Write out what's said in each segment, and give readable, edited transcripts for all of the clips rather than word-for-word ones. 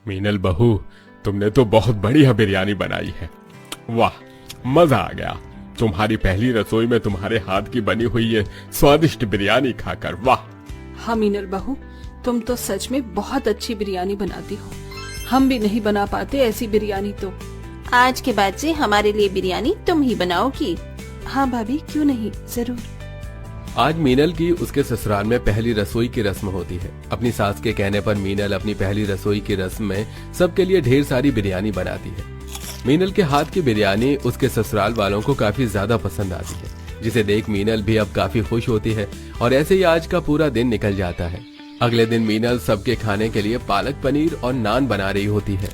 मीनल बहू, तुमने तो बहुत बढ़िया बिरयानी बनाई है। वाह, मजा आ गया तुम्हारी पहली रसोई में तुम्हारे हाथ की बनी हुई ये स्वादिष्ट बिरयानी खाकर। वाह। हाँ मीनल बहू, तुम तो सच में बहुत अच्छी बिरयानी बनाती हो। हम भी नहीं बना पाते ऐसी बिरयानी तो। आज के बाद से हमारे लिए बिरयानी तुम ही बनाओगी। हाँ भाभी, क्यों नहीं, जरूर। आज मीनल की उसके ससुराल में पहली रसोई की रस्म होती है। अपनी सास के कहने पर मीनल अपनी पहली रसोई की रस्म में सबके लिए ढेर सारी बिरयानी बनाती है। मीनल के हाथ की बिरयानी उसके ससुराल वालों को काफी ज्यादा पसंद आती है, जिसे देख मीनल भी अब काफी खुश होती है। और ऐसे ही आज का पूरा दिन निकल जाता है। अगले दिन मीनल सबके खाने के लिए पालक पनीर और नान बना रही होती है।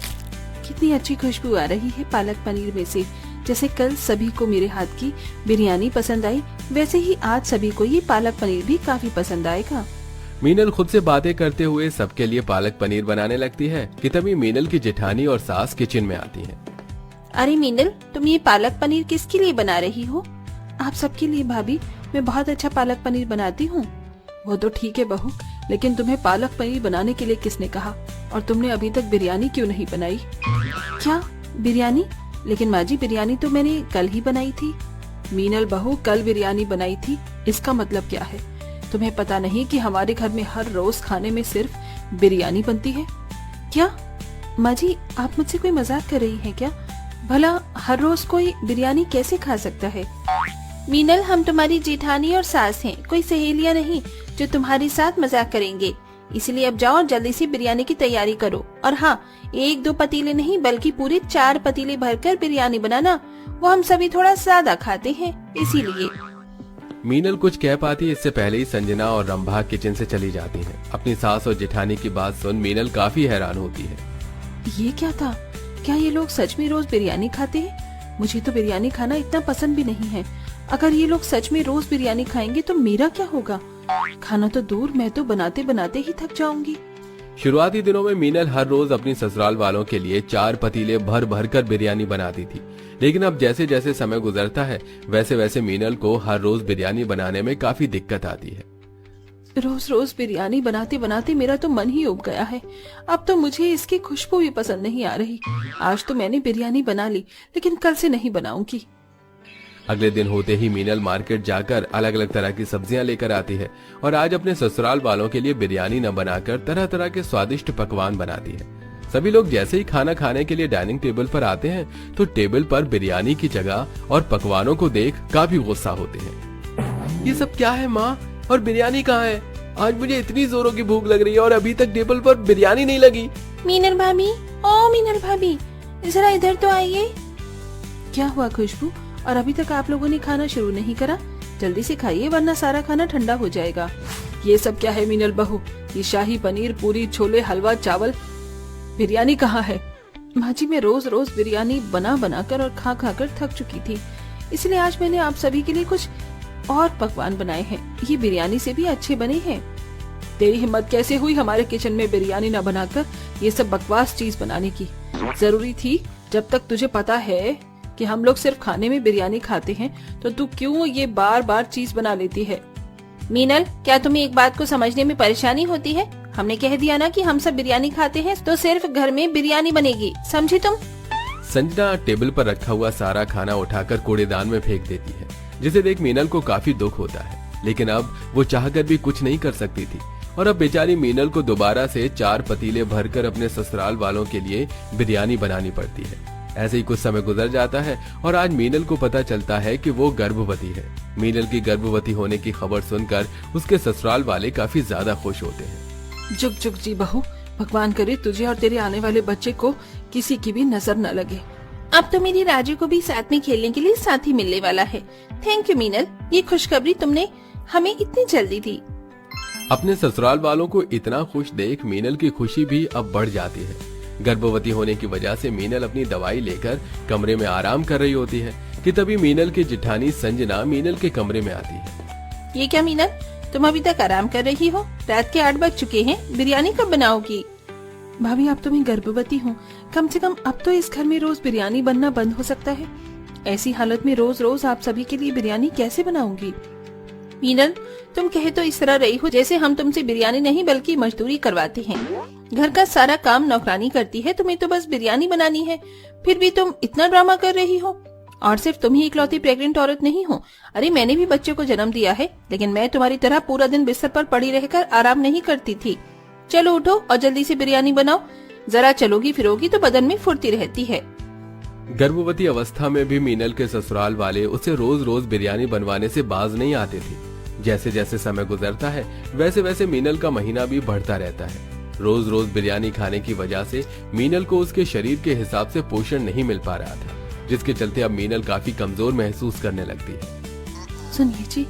कितनी अच्छी खुशबू आ रही है पालक पनीर में से। जैसे कल सभी को मेरे हाथ की बिरयानी पसंद आई, वैसे ही आज सभी को ये पालक पनीर भी काफी पसंद आएगा। मीनल खुद से बातें करते हुए सबके लिए पालक पनीर बनाने लगती है कि तभी मीनल की जेठानी और सास किचन में आती हैं। अरे मीनल, तुम ये पालक पनीर किसके लिए बना रही हो? आप सबके लिए भाभी, मैं बहुत अच्छा पालक पनीर बनाती हूँ। वो तो ठीक है बहू, लेकिन तुम्हें पालक पनीर बनाने के लिए किसने कहा? और तुमने अभी तक बिरयानी क्यों नहीं बनाई? क्या बिरयानी? लेकिन माँ जी, बिरयानी तो मैंने कल ही बनाई थी। मीनल बहू, कल बिरयानी बनाई थी, इसका मतलब क्या है? तुम्हें पता नहीं कि हमारे घर में हर रोज खाने में सिर्फ बिरयानी बनती है? क्या माँ जी, आप मुझसे कोई मजाक कर रही हैं क्या? भला हर रोज कोई बिरयानी कैसे खा सकता है? मीनल, हम तुम्हारी जेठानी और सास हैं, कोई सहेलियां नहीं जो तुम्हारे साथ मजाक करेंगे। इसलिए अब जाओ और जल्दी से बिरयानी की तैयारी करो। और हाँ, 1-2 पतीले नहीं बल्कि पूरे 4 पतीले भरकर बिरयानी बनाना। वो हम सभी थोड़ा ज्यादा खाते हैं, इसीलिए। मीनल कुछ कह पाती इससे पहले ही संजना और रंभा किचन से चली जाती हैं। अपनी सास और जेठानी की बात सुन मीनल काफी हैरान होती है। ये क्या था? क्या ये लोग सच में रोज बिरयानी खाते हैं? मुझे तो बिरयानी खाना इतना पसंद भी नहीं है। अगर ये लोग सच में रोज बिरयानी खाएंगे तो मेरा क्या होगा? खाना तो दूर, मैं तो बनाते बनाते ही थक जाऊंगी। शुरुआती दिनों में मीनल हर रोज अपनी ससुराल वालों के लिए 4 पतीले भर भर कर बिरयानी बनाती थी। लेकिन अब जैसे जैसे समय गुजरता है, वैसे वैसे मीनल को हर रोज बिरयानी बनाने में काफी दिक्कत आती है। रोज रोज बिरयानी बनाते बनाते मेरा तो मन ही उब गया है। अब तो मुझे इसकी खुशबू भी पसंद नहीं आ रही। आज तो मैंने बिरयानी बना ली, लेकिन कल से नहीं बनाऊंगी। अगले दिन होते ही मीनल मार्केट जाकर अलग अलग तरह की सब्जियां लेकर आती है और आज अपने ससुराल वालों के लिए बिरयानी न बनाकर तरह तरह के स्वादिष्ट पकवान बनाती है। सभी लोग जैसे ही खाना खाने के लिए डाइनिंग टेबल पर आते हैं तो टेबल पर बिरयानी की जगह और पकवानों को देख काफी गुस्सा होते हैं। ये सब क्या है माँ? और बिरयानी कहाँ है? आज मुझे इतनी जोरों की भूख लग रही है और अभी तक टेबल पर बिरयानी नहीं लगी। मीनल भाभी, ओ मीनल भाभी, जरा इधर तो आइए। क्या हुआ खुशबू? और अभी तक आप लोगों ने खाना शुरू नहीं करा? जल्दी से खाइए वरना सारा खाना ठंडा हो जाएगा। ये सब क्या है मीनल बहू? ये शाही पनीर, पूरी, छोले, हलवा, चावल, बिरयानी कहाँ है? माँ जी, मैं रोज रोज बिरयानी बना बना कर और खा खा कर थक चुकी थी, इसलिए आज मैंने आप सभी के लिए कुछ और पकवान बनाए हैं। ये बिरयानी से भी अच्छे बने हैं। तेरी हिम्मत कैसे हुई हमारे किचन में बिरयानी न बनाकर ये सब बकवास चीज बनाने की? जरूरी थी? जब तक तुझे पता है कि हम लोग सिर्फ खाने में बिरयानी खाते हैं तो तू क्यों ये बार बार चीज बना लेती है? मीनल, क्या तुम्हें एक बात को समझने में परेशानी होती है? हमने कह दिया ना कि हम सब बिरयानी खाते हैं, तो सिर्फ घर में बिरयानी बनेगी, समझी तुम? संजना टेबल पर रखा हुआ सारा खाना उठाकर कूड़ेदान में फेंक देती है, जिसे देख मीनल को काफी दुख होता है। लेकिन अब वो चाहकर भी कुछ नहीं कर सकती थी और अब बेचारी मीनल को दोबारा से 4 पतीले भरकर अपने ससुराल वालों के लिए बिरयानी बनानी पड़ती है। ऐसे ही कुछ समय गुजर जाता है और आज मीनल को पता चलता है कि वो गर्भवती है। मीनल की गर्भवती होने की खबर सुनकर उसके ससुराल वाले काफी ज्यादा खुश होते हैं। जुग जुग जी बहू, भगवान करे तुझे और तेरे आने वाले बच्चे को किसी की भी नजर न लगे। अब तो मेरी राजू को भी साथ में खेलने के लिए साथी मिलने वाला है। थैंक यू मीनल, ये खुशखबरी तुमने हमें इतनी जल्दी दी। अपने ससुराल वालों को इतना खुश देख मीनल की खुशी भी अब बढ़ जाती है। गर्भवती होने की वजह से मीनल अपनी दवाई लेकर कमरे में आराम कर रही होती है कि तभी मीनल की जेठानी संजना मीनल के कमरे में आती है। ये क्या मीनल, तुम अभी तक आराम कर रही हो? रात के 8 बज चुके हैं, बिरयानी कब बनाओगी? भाभी, अब तो मैं गर्भवती हूँ, कम से कम अब तो इस घर में रोज बिरयानी बनना बंद हो सकता है। ऐसी हालत में रोज रोज आप सभी के लिए बिरयानी कैसे बनाऊंगी? मीनल, तुम कहे तो इस तरह रही हो जैसे हम तुमसे बिरयानी नहीं बल्कि मजदूरी करवाते हैं। घर का सारा काम नौकरानी करती है, तुम्हें तो बस बिरयानी बनानी है, फिर भी तुम इतना ड्रामा कर रही हो। और सिर्फ तुम ही इकलौती प्रेग्नेंट औरत नहीं हो, अरे मैंने भी बच्चे को जन्म दिया है, लेकिन मैं तुम्हारी तरह पूरा दिन बिस्तर पर पड़ी रहकर आराम नहीं करती थी। चलो उठो और जल्दी से बिरयानी बनाओ, जरा चलोगी फिरोगी तो बदन में फुर्ती रहती है। गर्भवती अवस्था में भी मीनल के ससुराल वाले उसे रोज रोज बिरयानी बनवाने से बाज नहीं आते थे। जैसे जैसे समय गुजरता है वैसे वैसे मीनल का महीना भी बढ़ता रहता है। रोज रोज बिरयानी खाने की वजह से मीनल को उसके शरीर के हिसाब से पोषण नहीं मिल पा रहा था, जिसके चलते अब मीनल काफी कमजोर महसूस करने लगती है। सुनिए जी,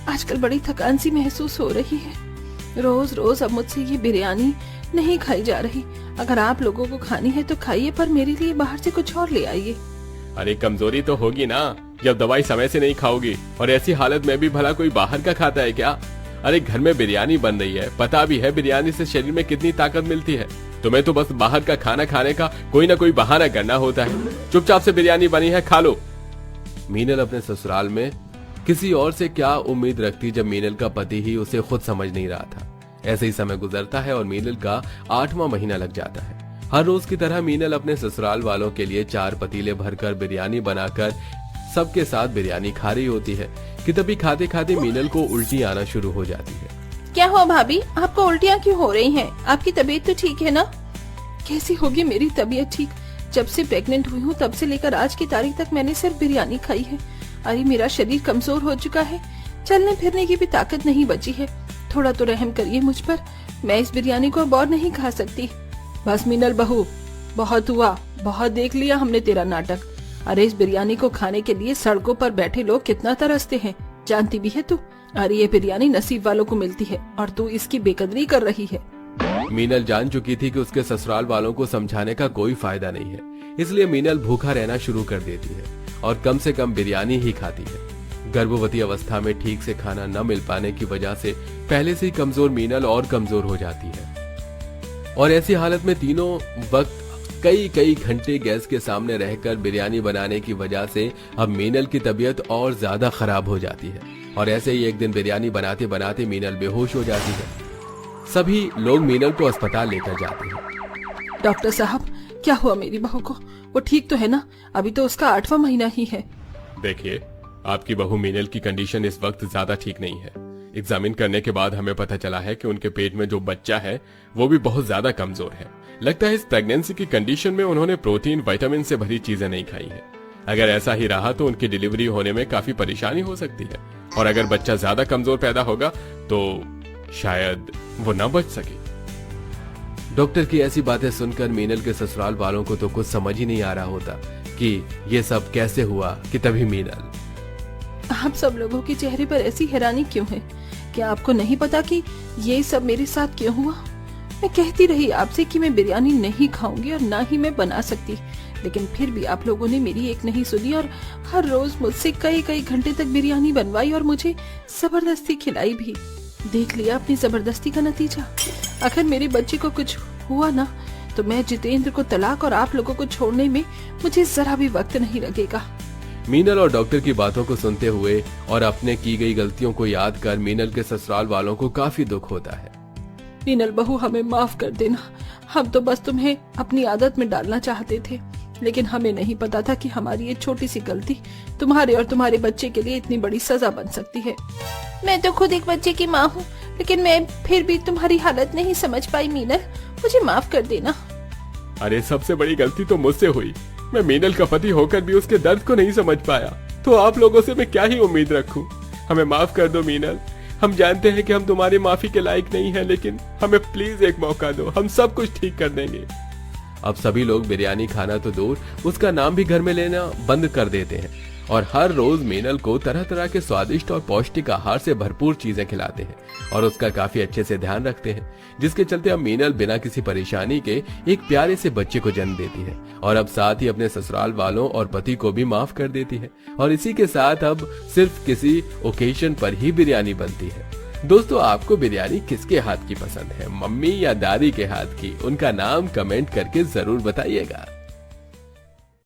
आजकल बड़ी थकान सी महसूस हो रही है। रोज रोज अब मुझसे ये बिरयानी नहीं खाई जा रही। अगर आप लोगों को खानी है तो खाइए, पर मेरे लिए बाहर से कुछ और ले आइए। अरे कमजोरी तो होगी ना जब दवाई समय से नहीं खाओगी, और ऐसी हालत में भी भला कोई बाहर का खाता है क्या? अरे घर में बिरयानी बन रही है, पता भी है बिरयानी से शरीर में कितनी ताकत मिलती है। तुम्हें तो बस बाहर का खाना खाने का कोई ना कोई बहाना करना होता है। चुपचाप से बिरयानी बनी है, खा लो। मीनल अपने ससुराल में किसी और से क्या उम्मीद रखती जब मीनल का पति ही उसे खुद समझ नहीं रहा था। ऐसे ही समय गुजरता है और मीनल का 8वां महीना लग जाता है। हर रोज की तरह मीनल अपने ससुराल वालों के लिए 4 पतीले भरकर बिरयानी बनाकर सबके साथ बिरयानी खा रही होती है कि तभी खाते खाते मीनल को उल्टी आना शुरू हो जाती है। क्या हुआ भाभी, आपको उल्टियाँ क्यों हो रही हैं? आपकी तबीयत तो ठीक है ना? कैसी होगी मेरी तबीयत ठीक? जब से प्रेग्नेंट हुई हूँ तब से लेकर आज की तारीख तक मैंने सिर्फ बिरयानी खाई है। अरे मेरा शरीर कमजोर हो चुका है, चलने फिरने की भी ताकत नहीं बची है। थोड़ा तो रहम करिए मुझ पर, मैं इस बिरयानी को अब और नहीं खा सकती। बस मीनल बहू, बहुत हुआ, बहुत देख लिया हमने तेरा नाटक। अरे इस बिरयानी को खाने के लिए सड़कों पर बैठे लोग कितना तरसते हैं, जानती भी है तू। अरे ये बिरयानी नसीब वालों को मिलती है और तू इसकी बेकदरी कर रही है। मीनल जान चुकी थी कि उसके ससुराल वालों को समझाने का कोई फायदा नहीं है, इसलिए मीनल भूखा रहना शुरू कर देती है और कम से कम बिरयानी ही खाती है। गर्भवती अवस्था में ठीक से खाना न मिल पाने की वजह से पहले से ही कमजोर मीनल और कमजोर हो जाती है और ऐसी हालत में तीनों वक्त कई घंटे गैस के सामने रहकर बिरयानी बनाने की वजह से अब मीनल की तबीयत और ज्यादा खराब हो जाती है। और ऐसे ही एक दिन बिरयानी बनाते बनाते मीनल बेहोश हो जाती है। सभी लोग मीनल को अस्पताल लेकर जाते हैं। डॉक्टर साहब, क्या हुआ मेरी बहू को? वो ठीक तो है ना? अभी तो उसका 8वां महीना ही है। देखिए, आपकी बहू मीनल की कंडीशन इस वक्त ज्यादा ठीक नहीं है। एग्जामिन करने के बाद हमें पता चला है कि उनके पेट में जो बच्चा है वो भी बहुत ज्यादा कमजोर है। लगता है इस प्रेगनेंसी की कंडीशन में उन्होंने प्रोटीन, विटामिन से भरी चीजें नहीं खाई है। अगर ऐसा ही रहा तो उनकी डिलीवरी होने में काफी परेशानी हो सकती है, और अगर बच्चा ज्यादा कमजोर पैदा होगा तो शायद वो न बच सके। डॉक्टर की ऐसी बातें सुनकर मीनल के ससुराल वालों को तो कुछ समझ ही नहीं आ रहा होता कि ये सब कैसे हुआ कि तभी मीनल। आप सब लोगों के चेहरे पर ऐसी हैरानी क्यों है? क्या आपको नहीं पता कि ये सब मेरे साथ क्यों हुआ? मैं कहती रही आपसे कि मैं बिरयानी नहीं खाऊंगी और ना ही मैं बना सकती, लेकिन फिर भी आप लोगों ने मेरी एक नहीं सुनी और हर रोज मुझसे कई घंटे तक बिरयानी बनवाई और मुझे जबरदस्ती खिलाई भी। देख लिया अपनी जबरदस्ती का नतीजा। अगर मेरे बच्चे को कुछ हुआ ना तो मैं जितेंद्र को तलाक और आप लोगों को छोड़ने में मुझे जरा भी वक्त नहीं लगेगा। मीनल और डॉक्टर की बातों को सुनते हुए और अपने की गई गलतियों को याद कर मीनल के ससुराल वालों को काफी दुख होता है। मीनल बहू, हमें माफ कर देना। हम तो बस तुम्हें अपनी आदत में डालना चाहते थे, लेकिन हमें नहीं पता था कि हमारी ये छोटी सी गलती तुम्हारे और तुम्हारे बच्चे के लिए इतनी बड़ी सजा बन सकती है। मैं तो खुद एक बच्चे की माँ हूँ, लेकिन मैं फिर भी तुम्हारी हालत नहीं समझ पाई मीनल, मुझे माफ कर देना। अरे सबसे बड़ी गलती तो मुझसे हुई। मैं मीनल का पति होकर भी उसके दर्द को नहीं समझ पाया, तो आप लोगों से मैं क्या ही उम्मीद रखूं। हमें माफ कर दो मीनल। हम जानते हैं कि हम तुम्हारी माफी के लायक नहीं हैं, लेकिन हमें प्लीज एक मौका दो, हम सब कुछ ठीक कर देंगे। अब सभी लोग बिरयानी खाना तो दूर, उसका नाम भी घर में लेना बंद कर देते हैं और हर रोज मीनल को तरह तरह के स्वादिष्ट और पौष्टिक आहार से भरपूर चीजें खिलाते हैं और उसका काफी अच्छे से ध्यान रखते हैं, जिसके चलते अब मीनल बिना किसी परेशानी के एक प्यारे से बच्चे को जन्म देती है और अब साथ ही अपने ससुराल वालों और पति को भी माफ कर देती है। और इसी के साथ अब सिर्फ किसी ओकेजन पर ही बिरयानी बनती है। दोस्तों, आपको बिरयानी किसके हाथ की पसंद है, मम्मी या दादी के हाथ की? उनका नाम कमेंट करके जरूर बताइएगा।